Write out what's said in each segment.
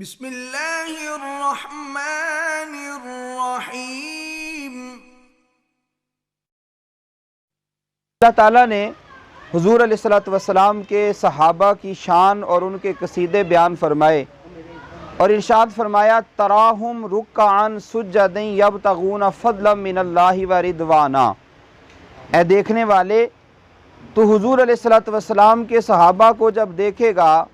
बिस्मिल्लाहिर्रहमानिर्रहीम। अल्लाह ताला ने हुजूर अलैहिस्सलातु वस्सलाम के सहाबा की शान और उनके कसीदे बयान फरमाए और इरशाद फरमाया, तराहुम रुक्कान सुज्जदन यब्तगून फज़लन मिनल्लाहि व रिदवाना। ए देखने वाले, तो हुजूर अलैहिस्सलातु वस्सलाम के सहाबा को जब देखेगा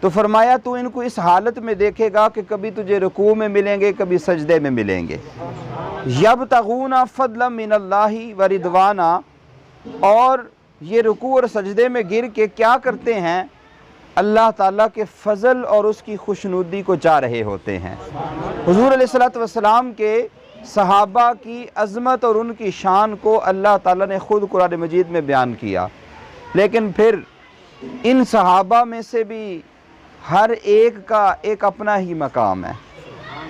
तो फरमाया तू इनको इस हालत में देखेगा कि कभी तुझे रुकू में मिलेंगे, कभी सजदे में मिलेंगे। यब्तगून फज़लन मिनल्लाहि व रिदवाना, और ये रुकू और सजदे में गिर के क्या करते हैं? अल्लाह ताला के फ़ज़ल और उसकी खुशनुदी को चाह रहे होते हैं। हुजूर अलैहिस्सलातु वस्सलाम के सहाबा की अज़मत और उनकी शान को अल्लाह ताला ने ख़ुद कुरान मजीद में बयान किया, लेकिन फिर इन सहाबा में से भी हर एक का एक अपना ही मकाम है,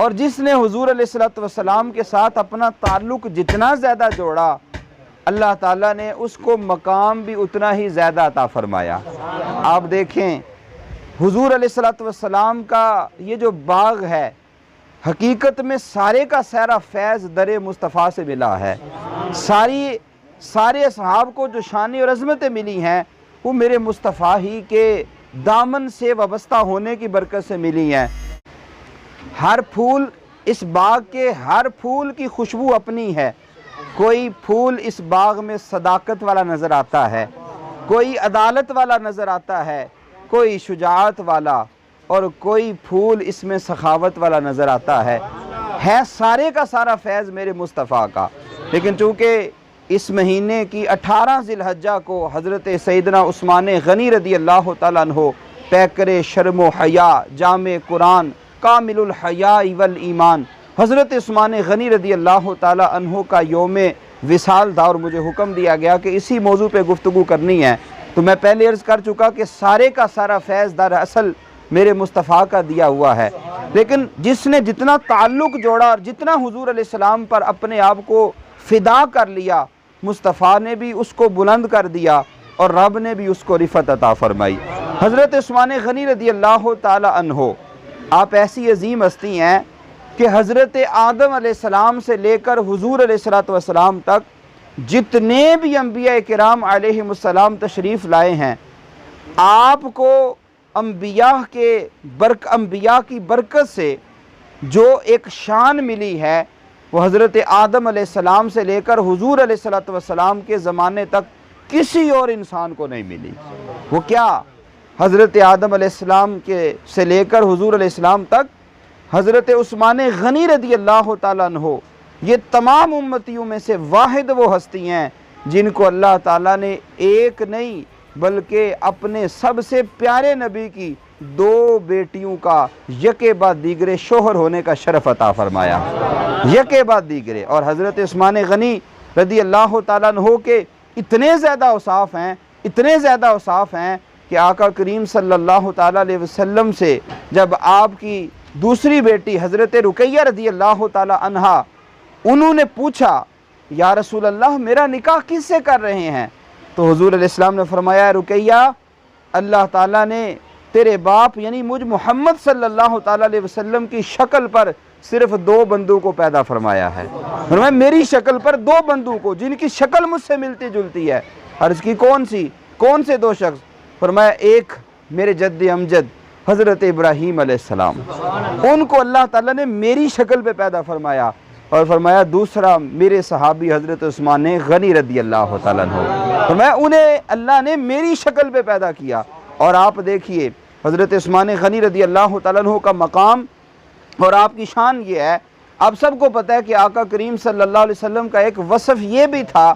और जिसने हुजूर अलैहिस्सलातु वस्सलाम के साथ अपना ताल्लुक़ जितना ज़्यादा जोड़ा, अल्लाह ताला ने उसको मकाम भी उतना ही ज़्यादा अता फ़रमाया। आप देखें, हुजूर अलैहिस्सलातु वस्सलाम का ये जो बाग है, हकीकत में सारे का सारा फैज़ दर मुस्तफ़ा से मिला है। सारे असहाब को जो शान और अज़मतें मिली हैं, वो मेरे मुस्तफ़ा ही के दामन से वाबस्ता होने की बरकत से मिली हैं। हर फूल, इस बाग के हर फूल की खुशबू अपनी है। कोई फूल इस बाग में सदाकत वाला नज़र आता है, कोई अदालत वाला नज़र आता है, कोई शुजाअत वाला, और कोई फूल इसमें सखावत वाला नज़र आता है सारे का सारा फैज़ मेरे मुस्तफ़ा का। लेकिन चूँकि इस महीने की 18 ज़िलहज्जा को हज़रत सैयदना उस्मान गनी रदी अल्लाह ताला अन्हो पैकर शर्म व हया, जामे कुरान, कामिलुल हया वल ईमान, हज़रत उस्मान गनी रदी अल्लाह ताला अन्हो का योम विसाल था और मुझे हुक्म दिया गया कि इसी मौजू पे गुफ्तगू करनी है। तो मैं पहले अर्ज़ कर चुका कि सारे का सारा फैज़ दर असल मेरे मुस्तफ़ा का दिया हुआ है, लेकिन जिसने जितना ताल्लुक़ जोड़ा और जितना हुजूर अलैहिस्सलाम पर अपने आप को फ़िदा कर लिया, मुस्तफ़ा ने भी उसको बुलंद कर दिया और रब ने भी उसको रिफ़त अता फ़रमाई। हज़रत उस्मान गनी रदी अल्लाह ताला अन्हो, आप ऐसी अजीम हस्ती हैं कि हज़रत आदम अलैहिस्सलाम से लेकर हुजूर अलैहिस्सलातु वस्सलाम तक जितने भी अंबिया किराम अलैहिमुस्सलाम तशरीफ़ लाए हैं, आपको अंबिया की बरकत से जो एक शान मिली है, वो हज़रत आदम अलैहिस्सलाम से लेकर हुजूर अलैहिस्सलातु वस्सलाम के ज़माने तक किसी और इंसान को नहीं मिली। वो क्या? हज़रत आदम अलैहिस्सलाम के से लेकर हुजूर अलैहिस्सलाम तक हज़रत उस्मान गनी रदी अल्लाह ताला अन्हो, ये तमाम उम्मतियों में से वाहिद वो हस्ती हैं जिनको अल्लाह ताला ने एक नहीं बल्कि अपने सबसे प्यारे नबी की 2 बेटियों का यके बाद दीगरे शोहर होने का शरफ अता फरमाया, यके बाद दीगरे। और हज़रत उस्मान गनी रदी अल्लाह ताला अन्हो के इतने ज़्यादा औसाफ़ हैं, इतने ज़्यादा औसाफ़ हैं कि आका करीम सल्लल्लाहु ताला अलैहि वसल्लम से जब आपकी दूसरी बेटी हज़रत रुकैया रदी अल्लाह ताला अन्हा, उन्होंने पूछा, या रसूल अल्लाह, मेरा निकाह किससे कर रहे हैं? तो हुजूर अलैहिस्सलाम ने फरमाया, रुकैया, अल्लाह ताला ने तेरे बाप यानी मुझ मोहम्मद सल्लल्लाहु ताला अलैहि वसल्लम की शक्ल पर सिर्फ 2 बंदों को पैदा फरमाया है। फरमाया मेरी शक्ल पर 2 बंदों को जिनकी शक्ल मुझसे मिलती जुलती है। अर्ज़ की कौन से 2 शख्स? फरमाया एक मेरे जद्द अमजद हज़रत इब्राहीम अलैहिस्सलाम, उनको अल्लाह ताला ने मेरी शक्ल पे पैदा फरमाया, और फरमाया दूसरा मेरे सहाबी हज़रत उस्मान गनी रदी अल्लाह ताला अन्हो, फरमाया उन्हें अल्लाह ने मेरी शक्ल पे पैदा किया। और आप देखिए हज़रत उस्मान गनी रदी अल्लाह ताला अन्हो का मकाम और आपकी शान ये है। अब सबको पता है कि आका करीम सल्लल्लाहु अलैहि वसल्लम का एक वसफ़ ये भी था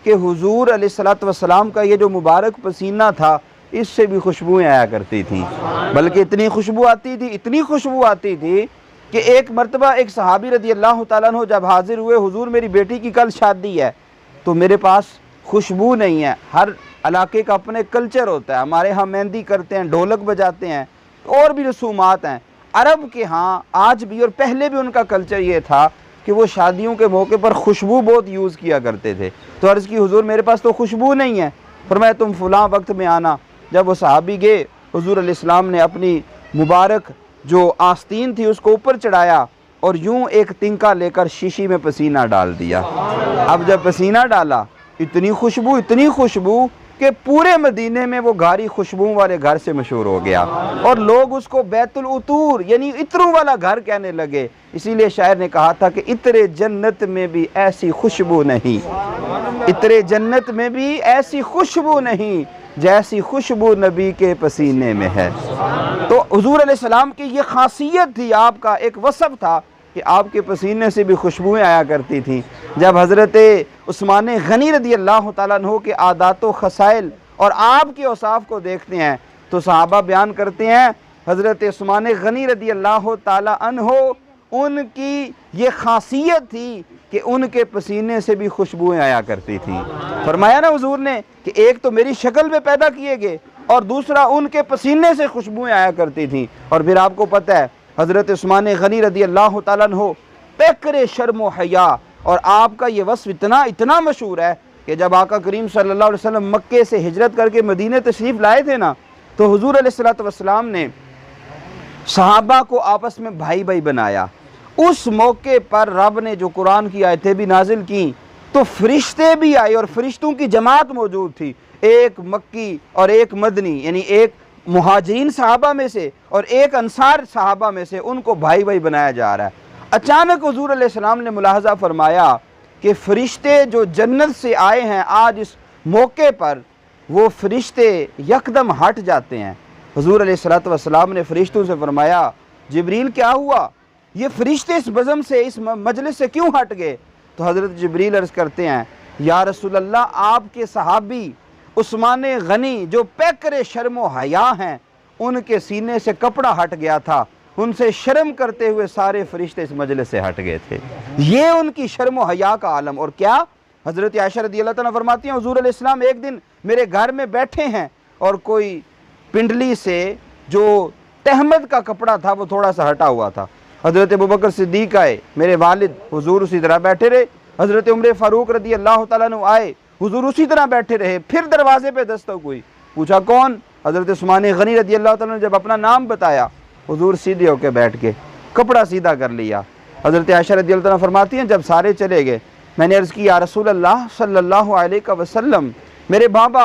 कि हुजूर अलैहिस्सलातु वस्सलाम का ये जो मुबारक पसीना था, इससे भी खुशबुएँ आया करती थीं, बल्कि इतनी खुशबू आती थी कि एक मरतबा एक सहाबी रदी अल्लाह ताला अन्हु जब हाजिर हुए, हुजूर मेरी बेटी की कल शादी है, तो मेरे पास खुशबू नहीं है। हर इलाके का अपने कल्चर होता है, हमारे यहाँ मेहंदी करते हैं, ढोलक बजाते हैं, और भी रसूमात हैं। अरब के यहाँ आज भी और पहले भी उनका कल्चर ये था कि वो शादियों के मौके पर खुशबू बहुत यूज़ किया करते थे। तो अर्ज़ की, हुजूर मेरे पास तो खुशबू नहीं है। फरमाया तुम फ़लाँ वक्त में आना। जब वो सहाबी गए, हुजूर अलैहिस्सलाम ने अपनी मुबारक जो आस्तीन थी उसको ऊपर चढ़ाया और यूं एक तिनका लेकर शीशी में पसीना डाल दिया। अब जब पसीना डाला इतनी खुशबू कि पूरे मदीने में वो घारी खुशबू वाले घर से मशहूर हो गया और लोग उसको बैतुल उतूर यानी इत्रों वाला घर कहने लगे। इसीलिए शायर ने कहा था कि इत्रे जन्नत में भी ऐसी खुशबू नहीं, इत्रे जन्नत में भी ऐसी खुशबू नहीं जैसी खुशबू नबी के पसीने में है। तो हुजूर अलैहिस्सलाम की ये खासियत थी, आपका एक वसफ था कि आपके पसीने से भी खुशबुएँ आया करती थी। जब हज़रत उस्मान गनी रदी अल्लाह तआला अन्हु के आदात व खसाइल और आपके औसाफ को देखते हैं तो सहाबा बयान करते हैं हज़रत उस्मान गनी रदी अल्लाह तआला अन्हु उनकी ये खासियत थी कि उनके पसीने से भी खुशबुएँ आया करती थी। फरमाया ना हुजूर ने कि एक तो मेरी शक्ल में पैदा किए गए और दूसरा उनके पसीने से खुशबुएँ आया करती थी। और फिर आपको पता है हज़रत उस्मान गनी रदी अल्लाह तआला अन्हु पैकर शर्म व हया, और आपका ये वस्फ इतना मशहूर है कि जब आका करीम सल्लल्लाहु अलैहि वसल्लम मक्के से हिजरत करके मदीने तशरीफ़ लाए थे ना, तो हुजूर अलैहिस्सलातु वस्सलाम ने सहाबा को आपस में भाई भाई बनाया। उस मौके पर रब ने जो कुरान की आयतें भी नाजिल की तो फरिश्ते भी आए और फरिश्तों की जमात मौजूद थी, एक मक्की और एक मदनी, यानी एक मुहाजिरीन सहाबा में से और एक अंसार सहाबा में से, उनको भाई भाई बनाया जा रहा है। अचानक हुजूर अलैहिस्सलाम ने मुलाहजा फरमाया कि फ़रिश्ते जो जन्नत से आए हैं आज इस मौके पर, वो फ़रिश्ते यकदम हट जाते हैं। हुजूर अलैहिस्सलातु वस्सलाम ने फ़रिश्तों से फरमाया, जिब्रील क्या हुआ, ये फ़रिश्ते इस बज़म से, इस मजलिस से क्यों हट गए? तो हज़रत जिब्रील अर्ज़ करते हैं, या रसूल अल्लाह, आपके सहाबी उस्मान गनी जो पैकर शर्म व हया हैं, उनके सीने से कपड़ा हट गया था, उनसे शर्म करते हुए सारे फरिश्ते इस मजलिस से हट गए थे। ये उनकी शर्म व हया का आलम। और क्या हज़रत आयशा रज़ी अल्लाह तआला फरमाती हैं, हुज़ूर अलैहिस्सलाम एक दिन मेरे घर में बैठे हैं और कोई पिंडली से जो तहमद का कपड़ा था वो थोड़ा सा हटा हुआ था। हज़रत अबू बकर सिद्दीक़ आए, मेरे वालिद हुज़ूर उसी तरह बैठे रहे। हज़रत उमर फ़ारूक रज़ी अल्लाह तआला अन्हु आए, हुज़ूर उसी तरह बैठे रहे। फिर दरवाजे पे दस्तक हुई, पूछा कौन? हज़रत उस्मान गनी रज़ी अल्लाह तआला ने जब अपना नाम बताया, हुज़ूर सीधे होकर बैठ के कपड़ा सीधा कर लिया। हज़रत आयशा रज़ी अल्लाह तआला फरमाती हैं, जब सारे चले गए मैंने अर्ज़ की, या रसूल अल्लाह सल्लल्लाहु अलैहि वसल्लम, मेरे बाबा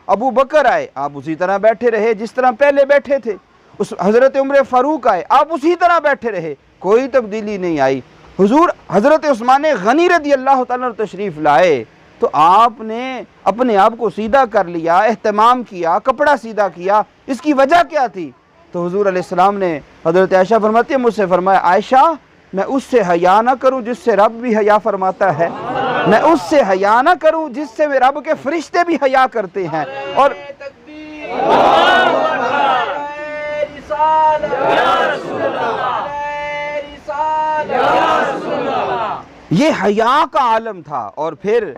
अबू बकर आए, आप उसी तरह बैठे रहे जिस तरह पहले बैठे थे। उस हज़रत उमर फ़ारूक आए, आप उसी तरह बैठे रहे, कोई तब्दीली नहीं आई। हुज़ूर हज़रत उस्मान गनी रज़ी अल्लाह तआला तशरीफ़ लाए तो आपने अपने आप को सीधा कर लिया, एहतमाम किया, कपड़ा सीधा किया, इसकी वजह क्या थी? तो हुज़ूर अलैहिस्सलाम ने, हज़रत आयशा फरमाती है, मुझसे फरमाया, आयशा मैं उससे हया ना करूं जिससे रब भी हया फरमाता है, मैं उससे हया ना करूं जिससे वे रब के फरिश्ते भी हया करते हैं। और ये हया का आलम था। और फिर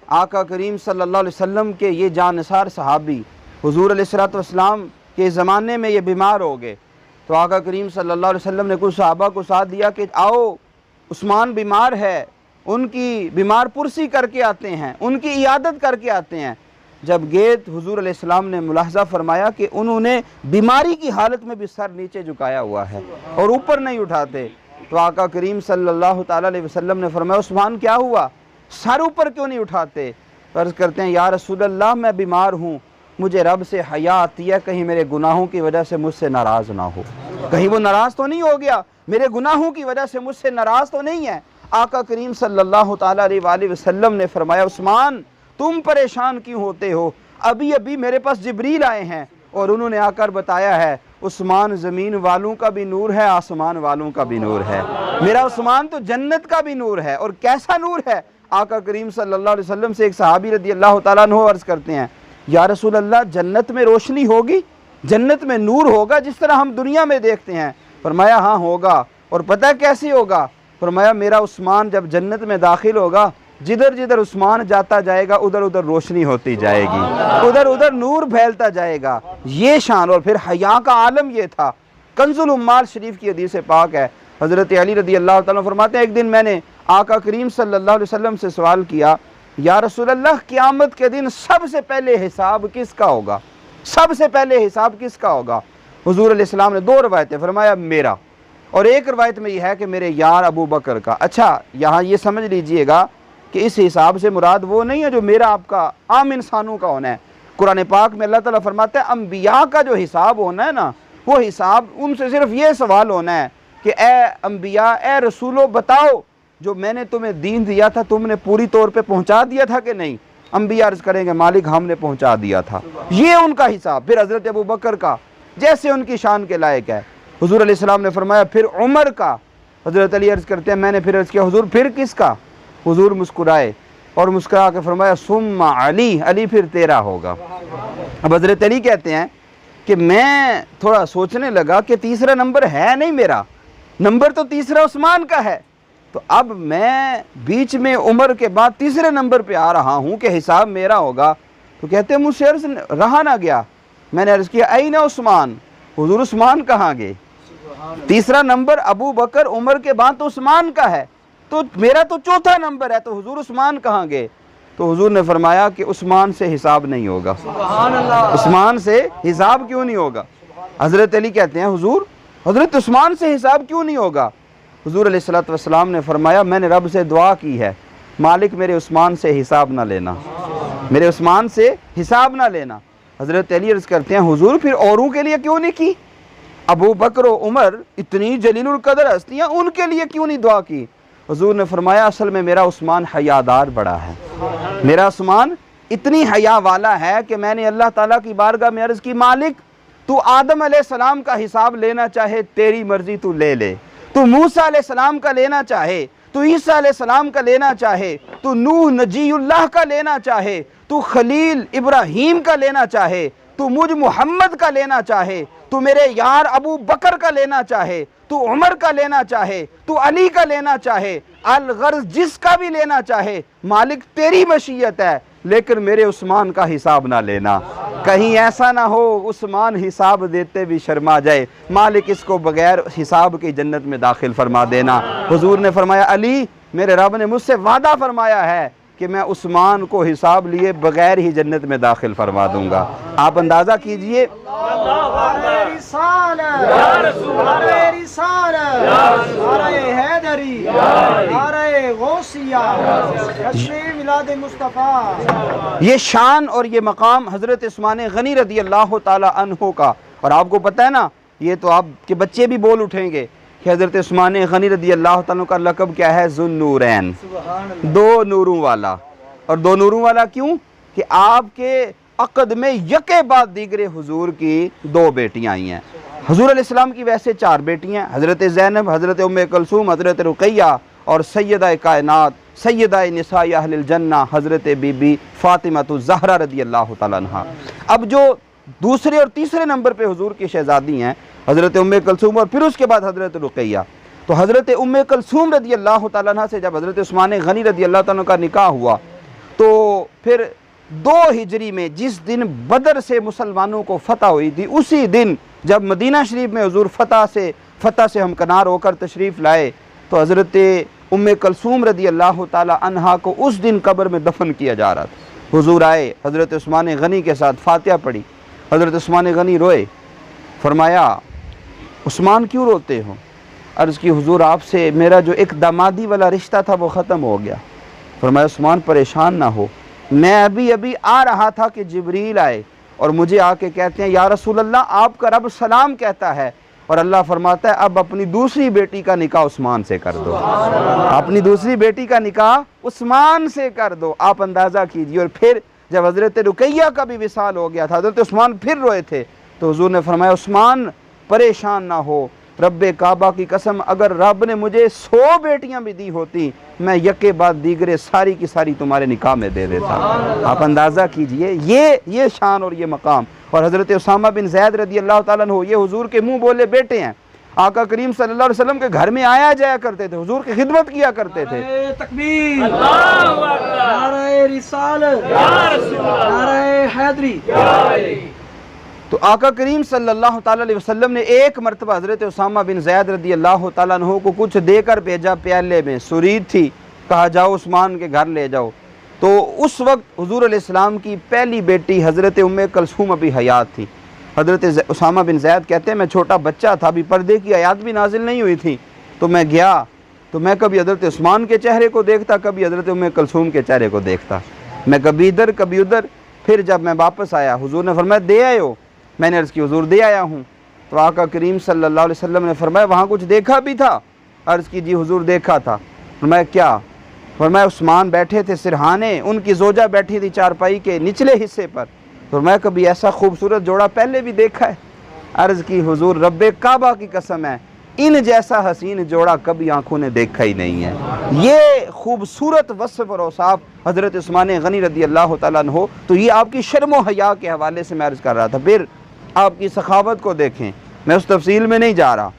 आका करीम सल्लल्लाहु अलैहि वसल्लम के ये जानसार सहाबी हुज़ूर अलैहिस्सलातु वस्सलाम के ज़माने में ये बीमार हो गए, तो आका करीम सल्लल्लाहु अलैहि वसल्लम ने कुछ सहाबा को साथ दिया कि आओ उस्मान बीमार है, उनकी बीमार पुरसी करके आते हैं, उनकी इयादत करके आते हैं। जब गए हुज़ूर अलैहिस्सलाम ने मुलाहजा फरमाया कि उन्होंने बीमारी की हालत में भी सर नीचे झुकाया हुआ है और ऊपर नहीं उठाते। तो आका करीम सल्लल्लाहु ताला अलैहि वसल्लम ने फरमाया, उस्मान क्या हुआ, सर ऊपर क्यों नहीं उठाते? अर्ज़ करते हैं, या रसूल अल्लाह मैं बीमार हूँ, मुझे रब से हया आती है कहीं मेरे गुनाहों की वजह से मुझसे नाराज़ ना हो, कहीं वो नाराज़ तो नहीं हो गया, मेरे गुनाहों की वजह से मुझसे नाराज़ तो नहीं है। आका करीम सल्लल्लाहु ताला अलैहि वसल्लम ने फरमाया, उस्मान तुम परेशान क्यों होते हो, अभी अभी मेरे पास जिब्रील आए हैं और उन्होंने आकर बताया है, उस्मान ज़मीन वालों का भी नूर है, आसमान वालों का भी नूर है, मेरा उस्मान तो जन्नत का भी नूर है। और कैसा नूर है? आका करीम सल्लल्लाहु अलैहि वसल्लम से एक सहाबी रज़ी अल्लाह तआला अन्हु अर्ज़ करते हैं, या रसूल अल्लाह जन्नत में रोशनी होगी, जन्नत में नूर होगा जिस तरह हम दुनिया में देखते हैं? फरमाया हाँ होगा। और पता कैसे होगा? फरमाया मेरा उस्मान जब जन्नत में दाखिल होगा, जिधर जिधर उस्मान जाता जाएगा उधर उधर रोशनी होती जाएगी, उधर उधर नूर फैलता जाएगा। ये शान। और फिर हया का आलम ये था। कंजुल उम्माल शरीफ की हदीस पाक है, हज़रत अली रज़ी अल्लाह तआला फरमाते हैं, एक दिन मैंने आका करीम सल्लल्लाहु अलैहि वसल्लम से सवाल किया, या रसूल अल्लाह क़यामत के दिन सबसे पहले हिसाब किसका होगा, सबसे पहले हिसाब किसका होगा? हुजूर अलैहिस्सलाम ने 2 रवायतें, फरमाया मेरा, और एक रवायत में यह है कि मेरे यार अबू बकर का। अच्छा, यहाँ ये समझ लीजिएगा कि इस हिसाब से मुराद वो नहीं है जो मेरा आपका आम इंसानों का होना है। कुरान पाक में अल्लाह ताला फरमाता है अम्बिया का जो हिसाब होना है ना, वो हिसाब उनसे सिर्फ ये सवाल होना है कि ए अम्बिया, ए रसूलो, बताओ जो मैंने तुम्हें दीन दिया था तुमने पूरी तौर पे पहुंचा दिया था कि नहीं? अम्बिया अर्ज करेंगे मालिक हमने पहुंचा दिया था। ये उनका हिसाब। फिर हज़रत अबू बकर का जैसे उनकी शान के लायक है। हुजूर अलैहिस्सलाम ने फरमाया फिर उमर का। हज़रत अली अर्ज करते हैं मैंने फिर अर्ज किया हुजूर फिर किसका? हुजूर मुस्कुराए और मुस्कुरा के फरमाया सुम्मा अली, अली फिर तेरा होगा। अब हज़रत अली कहते हैं कि मैं थोड़ा सोचने लगा कि तीसरा नंबर है नहीं मेरा, नंबर तो तीसरा उस्मान का है, तो अब मैं बीच में उमर के बाद तीसरे नंबर पे आ रहा हूँ कि हिसाब मेरा होगा। तो कहते हैं मुझसे अर्ज रहा ना गया, मैंने अर्ज किया आई ना उस्मान, हुजूर उस्मान कहाँ गए? तीसरा नंबर अबू बकर उमर के बाद तो उस्मान का है, तो मेरा तो चौथा नंबर है, तो हुजूर उस्मान कहाँ गए? तो हुजूर ने फरमाया कि उस्मान से हिसाब नहीं होगा। उस्मान से हिसाब क्यों नहीं होगा? हज़रत अली कहते हैं हुजूर हज़रत उस्मान से हिसाब क्यों नहीं होगा? हुजूर अलैहिस्सलातु वस्सलाम ने फरमाया मैंने रब से दुआ की है मालिक मेरे उस्मान से हिसाब ना लेना, मेरे उस्मान से हिसाब ना लेना। हज़रत अली अर्ज़ करते हैं हुजूर फिर औरों के लिए क्यों नहीं की? अबू बकर और उमर इतनी जलीलुल कदर हस्तियाँ, उनके लिए क्यों नहीं दुआ की? हुजूर ने फरमाया असल में मेरा उस्मान हयादार बड़ा है, मेरा उस्मान इतनी हया वाला है कि मैंने अल्लाह ताला की बारगाह में अर्ज़ की मालिक तू आदम अलैहिस्सलाम का हिसाब लेना चाहे तेरी मर्जी तू ले ले, तू मूसा अलैहिस्सलाम का लेना चाहे, तू ईसा अलैहिस्सलाम का लेना चाहे, तू नूह नजीउल्लाह का लेना चाहे, तू खलील इब्राहीम का लेना चाहे, तू मुझ मोहम्मद का लेना चाहे, तू मेरे यार अबू बकर का लेना चाहे, तू उमर का लेना चाहे, तू अली का लेना चाहे, अल गर्ज जिसका भी लेना चाहे, मालिक तेरी मशीयत है, लेकिन मेरे उस्मान का हिसाब ना लेना। कहीं ऐसा ना हो उस्मान हिसाब देते भी शर्मा जाए, मालिक इसको बगैर हिसाब की जन्नत में दाखिल फरमा देना। हुजूर ने फरमाया अली मेरे रब ने मुझसे वादा फरमाया है कि मैं उस्मान को हिसाब लिए बगैर ही जन्नत में दाखिल फरमा दूंगा। आप अंदाज़ा कीजिए ये शान और ये मकाम हज़रत उस्मान गनी रज़ी अल्लाह ताला अन्हु का। और आपको पता है ना, ये तो आपके बच्चे भी बोल उठेंगे कि हज़रत उस्मान गनी रज़ी अल्लाह ताला का लक़ब क्या है? ज़ुन्नूरैन, 2 नूरों वाला। और 2 नूरों वाला क्यों? कि आपके अक़द में यके बाद दीगरे हुजूर की 2 बेटियां आई हैं। हुजूर अलैहिस्सलाम की वैसे 4 बेटियां, हज़रत ज़ैनब, हज़रत उम्मे कुलसूम, हज़रत रुक़ैया और सैयदा कायनात सैयदा निसाए अहलिल जन्ना हज़रत बीबी फ़ातिमा ज़हरा रज़ी अल्लाह ताला अन्हा। अब जो दूसरे और तीसरे नंबर पे हुजूर की शहज़ादी हैं हज़रत उम्मे कुलसूम और फिर उसके बाद हज़रत रुक़ैया। तो हज़रत उम्मे कुलसूम रज़ी अल्लाह ताला अन्हा से जब हज़रत उस्मान गनी रज़ी अल्लाह ताला का निकाह हुआ तो फिर 2 हिजरी में जिस दिन बदर से मुसलमानों को फतह हुई थी, उसी दिन जब मदीना शरीफ में हुजूर फतह से हमकनार होकर तशरीफ़ लाए तो हज़रत उम्मे कुलसूम रज़ी अल्लाह ताला अन्हा को उस दिन कब्र में दफन किया जा रहा था। हुजूर आए, हज़रत उस्मान गनी के साथ फातिहा पढ़ी, हज़रत उस्मान गनी रोए, फरमाया उस्मान क्यों रोते हो? अर्ज़ की हुजूर आपसे मेरा जो एक दामादी वाला रिश्ता था वो ख़त्म हो गया। फरमाया उस्मान परेशान ना हो, मैं अभी अभी आ रहा था कि जिब्रील आए और मुझे आके कहते हैं या रसूल अल्लाह आपका रब सलाम कहता है और अल्लाह फरमाता है अब अपनी दूसरी बेटी का निकाह उस्मान से कर दो, अपनी दूसरी बेटी का निकाह उस्मान से कर दो। आप अंदाज़ा कीजिए। और फिर जब हज़रत रुक़ैया का भी विसाल हो गया था, हज़रत उस्मान फिर रोए थे, तो हुजूर ने फरमाया उस्मान परेशान ना हो, रब्बे काबा की कसम अगर रब ने मुझे 100 बेटियां भी दी होती मैं यके बाद दीगरे सारी की सारी तुम्हारे निकाह में दे देता। आप अंदाज़ा कीजिए ये शान और ये मकाम। और हज़रत उसामा बिन ज़ैद रज़ी अल्लाह ताला अन्हु ये हुजूर के मुँह बोले बेटे हैं, आका करीम सल्लल्लाहु अलैहि वसल्लम के घर में आया जाया करते थे, हुजूर की खिदमत किया करते थे। तकबीर, अल्लाहु अकबर, नारे रिसालत, नारे हैदरी। तो आका करीम सल्लल्लाहु ताला अलैहि वसल्लम ने एक मरतबा हज़रत उसामा बिन ज़ैद रज़ी अल्लाह ताला अन्हु को कुछ देकर भेजा, प्याले में सुरीद थी, कहा जाओ उस्मान के घर ले जाओ। तो उस वक्त हुजूर अलैहिस्सलाम की पहली बेटी हज़रत उम्मे कुलसूम अभी हयात थी। हज़रत उसामा बिन ज़ैद कहते हैं मैं छोटा बच्चा था, अभी पर्दे की आयत भी नाजिल नहीं हुई थी, तो मैं गया तो मैं कभी हज़रत उस्मान के चेहरे को देखता, कभी हज़रत उम्मे कलसूम के चेहरे को देखता, मैं कभी इधर कभी उधर। फिर जब मैं वापस आया हुजूर ने फरमाया दे आए हो? मैंने अर्ज़ की हुजूर दे आया हूँ। तो आका करीम सल्लल्लाहु अलैहि वसल्लम ने फरमाया वहाँ कुछ देखा भी था? अर्ज़ की जी हुजूर देखा था। फरमाया क्या? फरमाया उस्मान बैठे थे सिरहाने, उनकी जोजा बैठी थी चारपाई के निचले हिस्से पर। तो मैं कभी ऐसा खूबसूरत जोड़ा पहले भी देखा है? अर्ज़ की हुजूर रब्बे काबा की कसम है इन जैसा हसीन जोड़ा कभी आंखों ने देखा ही नहीं है। ये खूबसूरत वस्फ़ और औसाफ हज़रत उस्मान गनी रज़ी अल्लाह तआला अन्हो। तो ये आपकी शर्म व हया के हवाले से मैं अर्ज़ कर रहा था। फिर आपकी सखावत को देखें, मैं उस तफसील में नहीं जा रहा।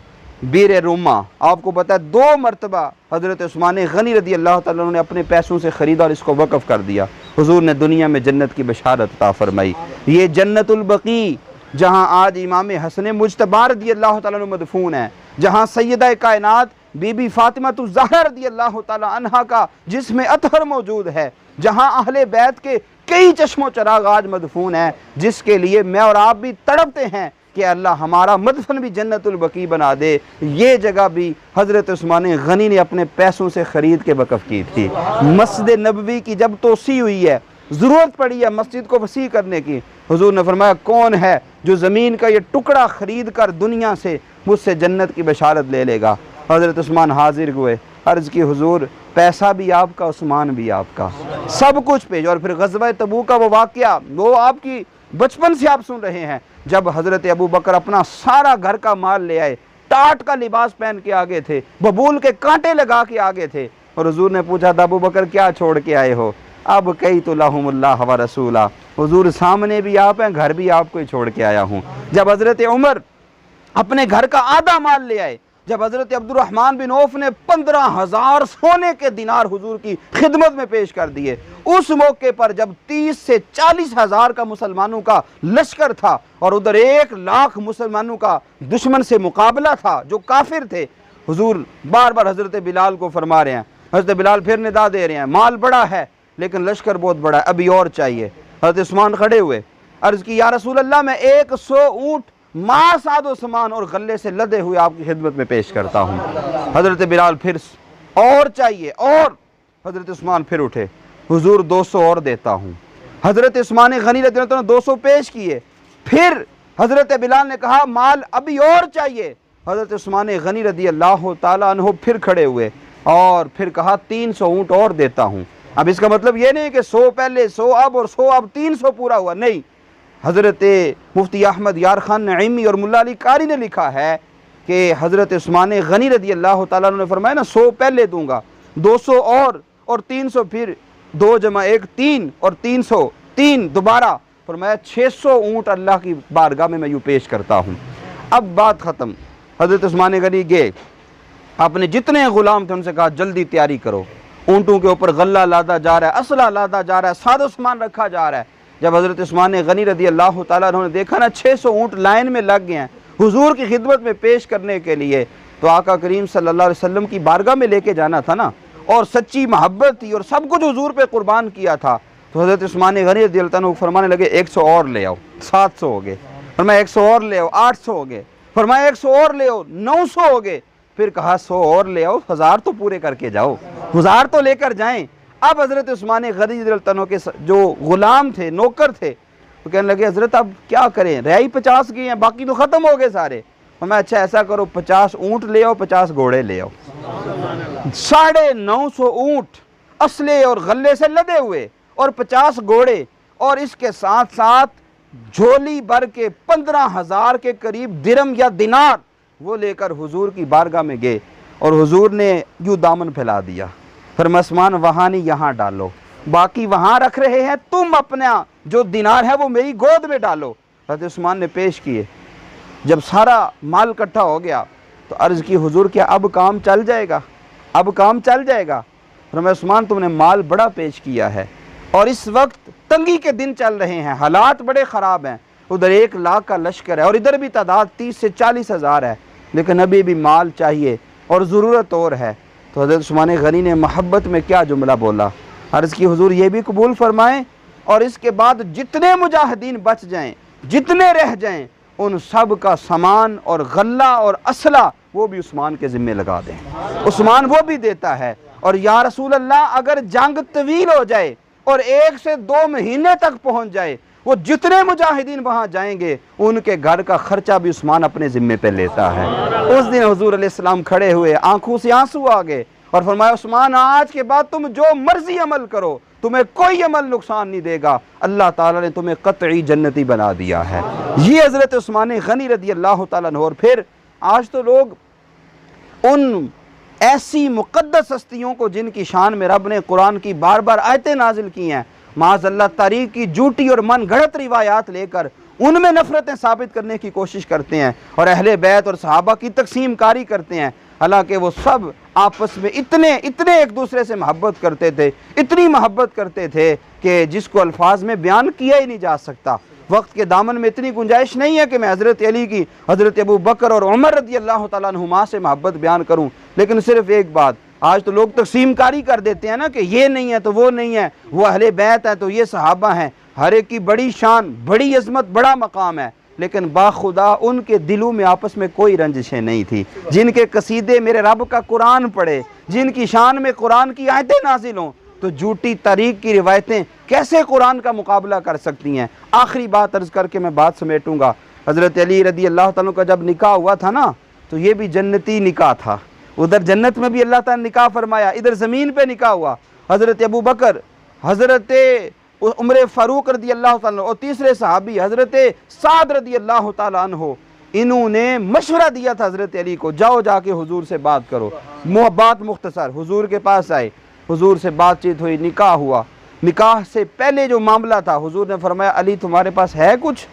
बीर रुमा आपको पता है 2 मरतबा हज़रत उस्मान गनी रज़ी अल्लाह तआला अन्हो ने अपने पैसों से ख़रीदा और इसको वक़फ़ कर दिया। हुजूर ने दुनिया में जन्नत की बशारत अता फरमाई। ये जन्नतुल बकी जहाँ आज इमाम हसन मुज्तबा रज़ी अल्लाह तआला अन्हु मदफून है, जहाँ सैयदा कायनात बीबी फातिमा ज़हरा रज़ी अल्लाह तआला अन्हा का जिसमें अतहर मौजूद है, जहाँ अहले बैत के कई चश्मो चराग आज मदफून है, जिसके लिए मैं और आप भी तड़पते हैं कि अल्लाह हमारा मदफन भी जन्नतुल बकी बना दे। ये जगह भी हज़रत उस्मान गनी ने अपने पैसों से ख़रीद के वक़फ़ की थी। मस्जिद नबवी की जब तोसी हुई है, ज़रूरत पड़ी है मस्जिद को वसी करने की, हुजूर ने फरमाया कौन है जो ज़मीन का ये टुकड़ा ख़रीद कर दुनिया से मुझसे जन्नत की बशारत ले लेगा? हज़रत उस्मान हाजिर हुए, अर्ज़ की हुजूर पैसा भी आपका, उस्मान भी आपका, सब कुछ पेश। और फिर ग़ज़वा तबूक का वो वाक़या वो आपकी बचपन से आप सुन रहे हैं, जब हज़रत अबू बकर अपना सारा घर का माल ले आए, टाट का लिबास पहन के आगे थे, बबूल के कांटे लगा के आगे थे, और हुजूर ने पूछा था अबू बकर क्या छोड़ के आए हो? अब कई तो लहुमुल्लाह व रसूला, हुजूर सामने भी आप हैं, घर भी आपको ही छोड़ के आया हूँ। जब हज़रत उमर अपने घर का आधा माल ले आए, जब हज़रत अब्दुर्रहमान बिन औफ ने 15,000 सोने के दिनार हुजूर की खिदमत में पेश कर दिए, उस मौके पर जब 30 से 40 हज़ार का मुसलमानों का लश्कर था और उधर 1 लाख मुसलमानों का दुश्मन से मुकाबला था जो काफिर थे, हुजूर बार बार हज़रत बिलाल को फरमा रहे हैं, हज़रत बिलाल फिर निदा दे रहे हैं माल बड़ा है लेकिन लश्कर बहुत बड़ा है, अभी और चाहिए। हज़रत उस्मान खड़े हुए, अर्ज़ की या रसूल अल्लाह मैं 100 ऊँट माँ सादो सामान और गले से लदे हुए आपकी खिदमत में पेश करता हूँ। हज़रत बिलाल फिर और चाहिए, और हज़रत उस्मान फिर उठे, हुजूर 200 और देता हूँ। हज़रत उस्मान गनी रज़ी अल्लाह ने 200 पेश किए, फिर हज़रत बिलाल ने कहा माल अभी और चाहिए। हज़रत उस्मान गनी रज़ी अल्लाह तआला अन्हु फिर खड़े हुए और फिर कहा 300 ऊँट और देता हूँ। अब इसका मतलब ये नहीं कि 100 पहले 100 अब और 100 अब 300 पूरा हुआ, नहीं। हज़रत मुफ्ती अहमद यार खान नईमी और मुल्ला अली कारी ने लिखा है कि हज़रत उस्मान गनी रज़ी अल्लाह तआला ने फरमाया ना 100 पहले दूंगा, 200 और 300, फिर 2 जमा 1 3 और 300 3 दोबारा फरमाया 600 ऊँट अल्लाह की बारगाह में मैं यूँ पेश करता हूँ। अब बात ख़त्म। हज़रत उस्मान गनी गए, आपने जितने ग़ुलाम थे उनसे कहा जल्दी तैयारी करो, ऊँटों के ऊपर गल्ला लादा जा रहा है, असला लादा जा रहा है, सादो सामान रखा जा रहा है। जब हज़रत उस्मान गनी रज़ी अल्लाह तआला अन्हु ने देखा ना 600 ऊँट लाइन में लग गए हैं हुजूर की खिदमत में पेश करने के लिए, तो आका करीम सल्लल्लाहु अलैहि वसल्लम की बारगाह में लेके जाना था ना, और सच्ची मोहब्बत थी और सब कुछ हुजूर पे कुर्बान किया था। तो हज़रत उस्मान गनी रज़ी अल्लाह अन्हु फरमाने लगे 100 और ले आओ, 700 हो गए। फरमाया 100 और ले आओ, 800 हो गए। फरमाया 100 और ले आओ, 900 हो गए। फिर कहा 100 और ले आओ, 1000 तो पूरे करके जाओ, 1000 तो लेकर जाएं। अब हज़रत उस्मान गनी रज़ी अल्लाह के जो ग़ुलाम थे, नौकर थे, तो कहने लगे हज़रत अब क्या करें, रह ही 50 गए हैं, बाकी तो ख़त्म हो गए सारे। मैं अच्छा ऐसा करो 50 ऊँट ले आओ, 50 घोड़े ले आओ। 950 ऊँट असले और गले से लदे हुए और 50 घोड़े, और इसके साथ साथ झोली भर के 15,000 के करीब दिरम या दिनार वो लेकर हुजूर की बारगाह में गए, और हुजूर ने यूँ दामन फैला दिया, फिर मसमान वहाँ नहीं यहाँ डालो, बाकी वहाँ रख रहे हैं, तुम अपना जो दिनार है वो मेरी गोद में डालो। हज़रत उस्मान ने पेश किए। जब सारा माल इकट्ठा हो गया तो अर्ज़ की हुजूर क्या अब काम चल जाएगा, अब काम चल जाएगा? फरमाया उस्मान तुमने माल बड़ा पेश किया है और इस वक्त तंगी के दिन चल रहे हैं, हालात बड़े ख़राब हैं, उधर 1 लाख का लश्कर है और इधर भी तादाद 30 से 40 हज़ार है, लेकिन अभी भी माल चाहिए और ज़रूरत और है। तो हज़रत उस्मान गनी ने मोहब्बत में क्या जुमला बोला, अर्ज़ की हुजूर ये भी कबूल फरमाएं और इसके बाद जितने मुजाहिदीन बच जाएं, जितने रह जाएं, उन सब का सामान और गल्ला और असला वो भी उस्मान के ज़िम्मे लगा दें। उस्मान वो भी देता है। और या रसूल अल्लाह, अगर जंग तवील हो जाए और 1 से 2 महीने तक पहुंच जाए, वो जितने मुजाहिदीन वहां जाएंगे उनके घर का खर्चा भी उस्मान अपने ज़िम्मे पे लेता है। उस दिन हुजूर अलैहिस्सलाम खड़े हुए, आंखों से आंसू आ गए और फरमाया, उस्मान आज के बाद तुम जो मर्जी अमल करो, तुम्हें कोई अमल नुकसान नहीं देगा, अल्लाह ताला ने तुम्हें कतई जन्नती बना दिया है। ये हज़रत उस्मान गनी रज़ी अल्लाह ताला अन्हु। और फिर आज तो लोग उन ऐसी मुक़द्दस हस्तियों को जिनकी शान में रब ने कुरान की बार बार आयतें नाजिल की हैं, माज़अल्लाह तारीख की झूठी और मन गढ़ंत रिवायात लेकर उनमें नफ़रतें साबित करने की कोशिश करते हैं और अहले बैत और सहाबा की तकसीम कारी करते हैं। हालांकि वो सब आपस में इतने एक दूसरे से मोहब्बत करते थे, इतनी मोहब्बत करते थे कि जिसको अल्फाज में बयान किया ही नहीं जा सकता। वक्त के दामन में इतनी गुंजाइश नहीं है कि मैं हज़रत अली की, हज़रत अबू बकर और उमर रज़ी अल्लाह तआला अन्हुमा से मोहब्बत बयान करूँ। लेकिन सिर्फ एक बात, आज तो लोग तकसीम कारी कर देते हैं ना कि ये नहीं है तो वो नहीं है, वो अहले बैत है तो ये सहाबा हैं। हर एक की बड़ी शान, बड़ी अजमत, बड़ा मकाम है, लेकिन बाखुदा उनके दिलों में आपस में कोई रंजिशें नहीं थी। जिनके कसीदे मेरे रब का कुरान पढ़े, जिनकी शान में कुरान की आयतें नाजिल हों, तो झूठी तारीख की रिवायतें कैसे कुरान का मुकाबला कर सकती हैं। आखिरी बात अर्ज़ करके मैं बात समेटूंगा। हज़रत अली रज़ी अल्लाह तआला का जब निकाह हुआ था ना, तो ये भी जन्नती निकाह था। उधर जन्नत में भी अल्लाह ताला ने निकाह फरमाया, इधर ज़मीन पे निकाह हुआ। हज़रत अबू बकर, हज़रत उमर फ़ारूक रज़ी अल्लाह तआला और तीसरे सहाबी हज़रत साद रज़ी अल्लाह तआला अन्हो, इन्होंने मशवरा दिया था हज़रत अली को, जाओ जाके हुजूर से बात करो। बात मुख्तसर, हुजूर के पास आए, हुजूर से बातचीत हुई, निकाह हुआ। निकाह से पहले जो मामला था, हुजूर ने फरमाया, अली तुम्हारे पास है कुछ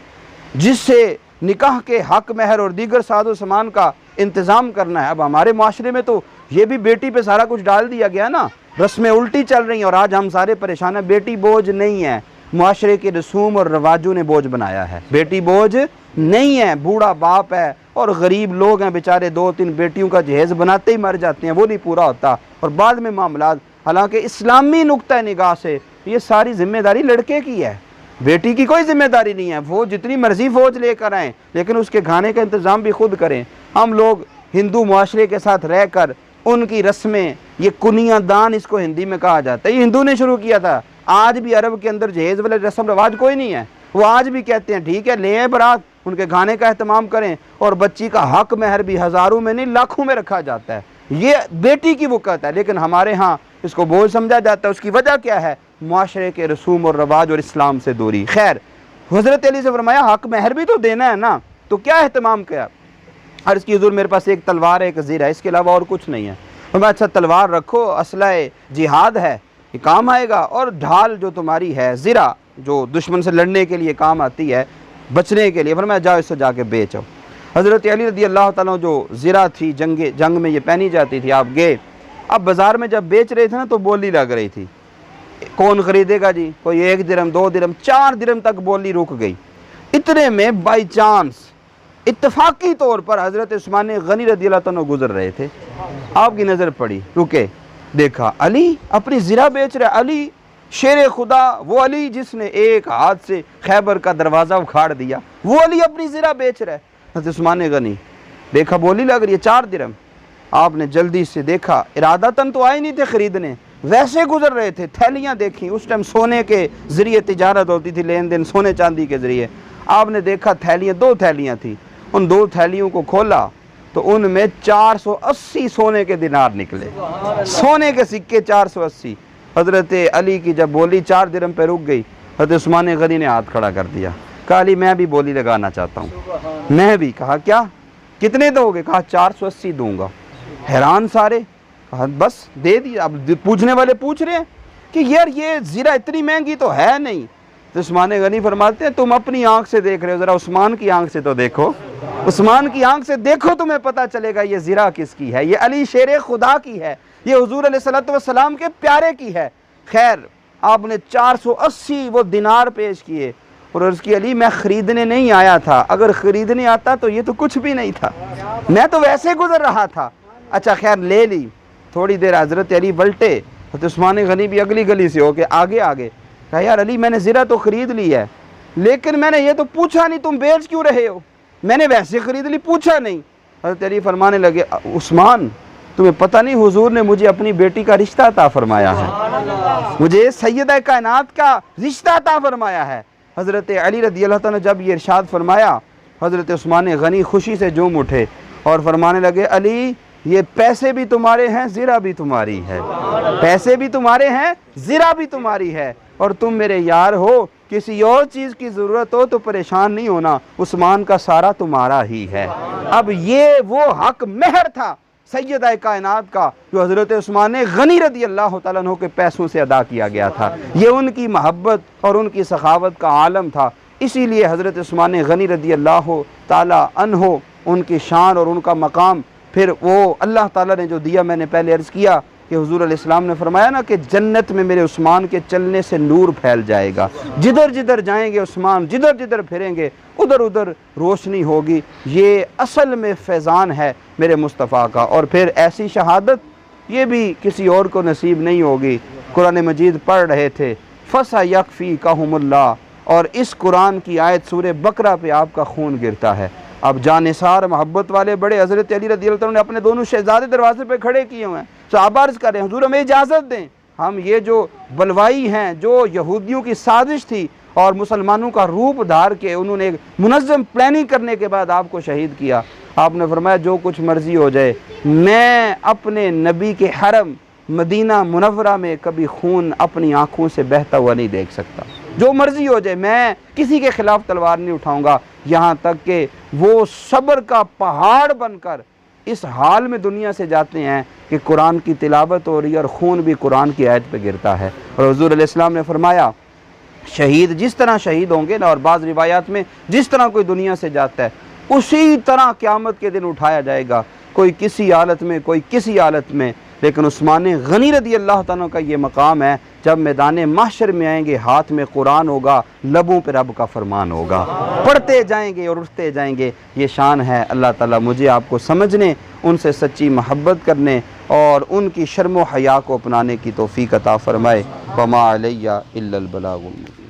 जिससे निकाह के हक महर और दीगर सादो सामान का इंतज़ाम करना है। अब हमारे माशरे में तो ये भी बेटी पे सारा कुछ डाल दिया गया ना, रस्में उल्टी चल रही हैं और आज हम सारे परेशान हैं। बेटी बोझ नहीं है, माशरे के रसूम और रवाजों ने बोझ बनाया है। बेटी बोझ नहीं है, बूढ़ा बाप है और गरीब लोग हैं बेचारे, 2-3 बेटियों का जहेज़ बनाते ही मर जाते हैं, वो नहीं पूरा होता और बाद में मामलात। हालांकि इस्लामी नुक्ता निगाह से ये सारी जिम्मेदारी लड़के की है, बेटी की कोई जिम्मेदारी नहीं है। वो जितनी मर्जी फौज लेकर आएँ, लेकिन उसके खाने का इंतज़ाम भी खुद करें। हम लोग हिंदू माशरे के साथ रहकर उनकी रस्में, ये कुनियादान इसको हिंदी में कहा जाता है, ये हिंदू ने शुरू किया था। आज भी अरब के अंदर जहेज़ वाले रस्म रवाज कोई नहीं है। वो आज भी कहते हैं ठीक है ले आए बारात, उनके खाने का एहतमाम करें और बच्ची का हक महर भी हज़ारों में नहीं लाखों में रखा जाता है। ये बेटी की वक़्त है, लेकिन हमारे यहाँ इसको बोझ समझा जाता है। उसकी वजह क्या है? माशरे के रसूम और रवाज और इस्लाम से दूरी। खैर, हज़रत अली से फरमाया हक महर भी तो देना है ना, तो क्या एहतमाम किया? अर्ज़ की हुज़ूर मेरे पास एक तलवार है, एक ज़ीर है, इसके अलावा और कुछ नहीं है। तो मैं अच्छा तलवार रखो, असला जिहाद है, ये काम आएगा, और ढाल जो तुम्हारी है, ज़ीरा जो दुश्मन से लड़ने के लिए काम आती है, बचने के लिए, फरमाया जाओ इससे जाके बेचो। हज़रत अली रज़ी अल्लाह तआला जो ज़ीरा थी जंग में ये पहनी जाती थी, आप गए। अब बाज़ार में जब बेच रहे थे ना तो बोली लग रही थी, कौन ख़रीदेगा जी? कोई 1 दिरहम, 2 दिरहम, 4 दिरहम तक बोली रुक गई। इतने में बाई चांस इत्तफाकी तौर पर हज़रत उस्मान गनी रज़ी अल्लाह तआला गुजर रहे थे, आपकी नज़र पड़ी, रुके, देखा अली अपनी ज़ीरा बेच रहा है। अली शेर खुदा, वो अली जिसने एक हाथ से खैबर का दरवाज़ा उखाड़ दिया, वो अली अपनी ज़ीरा बेच रहा है। हज़रत उस्मान गनी देखा बोली लग रही है 4 दिरहम। आपने जल्दी से देखा, इरादतन तो आए नहीं थे ख़रीदने, वैसे गुजर रहे थे। थैलियाँ देखी, उस टाइम सोने के ज़रिए तिजारत होती थी, लेन देन सोने चांदी के ज़रिए। आपने देखा थैलियाँ, 2 थैलियाँ थी, उन 2 थैलियों को खोला तो उनमें 480 सोने के दिनार निकले, सोने के सिक्के 480। हज़रत अली की जब बोली 4 दिरहम पे रुक गई, हज़रत उस्मान गनी ने हाथ खड़ा कर दिया, कहा अली मैं भी बोली लगाना चाहता हूँ। मैं भी। कहा क्या, कितने दोगे? कहा 480 दूंगा। हैरान सारे, कहा बस दे दिया। अब पूछने वाले पूछ रहे हैं कि यार ये ज़ीरा इतनी महंगी तो है नहीं। तो उस्मान गनी फरमाते हैं तुम अपनी आंख से देख रहे हो, ज़रा उस्मान की आंख से तो देखो, उस्मान की आंख से देखो, तुम्हें पता चलेगा ये ज़ीरा किसकी है। ये अली शेर खुदा की है, ये हुजूर अलैहिस्सलातु वस्सलाम के प्यारे की है। खैर, आपने 480 वो दिनार पेश किए और अर्ज़ की अली मैं ख़रीदने नहीं आया था, अगर ख़रीदने आता तो ये तो कुछ भी नहीं था, मैं तो वैसे गुजर रहा था। अच्छा खैर ले ली। थोड़ी देर हज़रत अली पलटे तो उस्मान गनी भी अगली गली से होके आगे आगे, कहा यार अली मैंने ज़ीरा तो ख़रीद ली है, लेकिन मैंने ये तो पूछा नहीं तुम बेच क्यों रहे हो? मैंने वैसे ख़रीद ली, पूछा नहीं। हज़रत अली फरमाने लगे, उस्मान तुम्हें पता नहीं हुजूर ने मुझे अपनी बेटी का रिश्ता अता फरमाया है, मुझे सैयदा कायनात का रिश्ता अता फरमाया है। हज़रत अली रज़ी अल्लाह तआला ने जब ये इरशाद फरमाया, हज़रत उस्मान गनी खुशी से झूम उठे और फरमाने लगे, अली ये पैसे भी तुम्हारे हैं, ज़िरा भी तुम्हारी है, पैसे भी तुम्हारे हैं, ज़िरा भी तुम्हारी है, और तुम मेरे यार हो, किसी और चीज़ की ज़रूरत हो तो परेशान नहीं होना, उस्मान का सारा तुम्हारा ही है। अब ये वो हक मेहर था सैयदा कायनात का जो हज़रत उस्मान गनी रज़ी अल्लाह तआला अन्हु के पैसों से अदा किया गया था। ये उनकी मोहब्बत और उनकी सखावत का आलम था। इसीलिए हज़रत उस्मान गनी रज़ी अल्लाह तआला अन्हु उनकी शान और उनका मकाम फिर वो अल्लाह ताला ने जो दिया, मैंने पहले अर्ज़ किया कि हुज़ूर अलैहिस्सलाम ने फरमाया ना कि जन्नत में मेरे उस्मान के चलने से नूर फैल जाएगा, जिधर जिधर जाएंगे उस्मान, जिधर जिधर फिरेंगे उधर उधर रोशनी होगी। ये असल में फैज़ान है मेरे मुस्तफ़ा का। और फिर ऐसी शहादत ये भी किसी और को नसीब नहीं होगी। कुरान मजीद पढ़ रहे थे, फसा यकफ़ी कहमुल्लाह, और इस कुरान की आयत सूरह बकरा पे आपका खून गिरता है। अब जानिसार मोहब्बत वाले बड़े हज़रत अली रज़ी अल्लाह तआला ने अपने दोनों शहज़ादे दरवाजे पे खड़े किए हुए हैं। सहाबा अर्ज़ करें, हुज़ूर हमें इजाज़त दें, हम ये जो बलवाई हैं, जो यहूदियों की साजिश थी और मुसलमानों का रूप धार के उन्होंने एक मुनज़्ज़म प्लानिंग करने के बाद आपको शहीद किया। आपने फरमाया जो कुछ मर्ज़ी हो जाए, मैं अपने नबी के हरम मदीना मुनव्वरा में कभी खून अपनी आँखों से बहता हुआ नहीं देख सकता। जो मर्ज़ी हो जाए, मैं किसी के ख़िलाफ़ तलवार नहीं उठाऊँगा। यहाँ तक कि वो सब्र का पहाड़ बनकर इस हाल में दुनिया से जाते हैं कि कुरान की तिलावत हो रही है और खून भी कुरान की आयत पे गिरता है। और हुज़ूर अलैहिस्सलाम ने फरमाया, शहीद जिस तरह शहीद होंगे ना, और बाज़ रिवायात में जिस तरह कोई दुनिया से जाता है उसी तरह क़यामत के दिन उठाया जाएगा, कोई किसी हालत में, कोई किसी हालत में। लेकिन उस्मान गनी रज़ी अल्लाह तआला का ये मकाम है, जब मैदान महशर में आएंगे हाथ में कुरान होगा, लबों पे रब का फरमान होगा, पढ़ते जाएंगे और उठते जाएंगे। ये शान है। अल्लाह ताला मुझे आपको समझने, उनसे सच्ची मोहब्बत करने और उनकी शर्म व हया को अपनाने की तौफीक अता फ़रमाए। वमा अलैया इल्लल बलागुल मुबीन।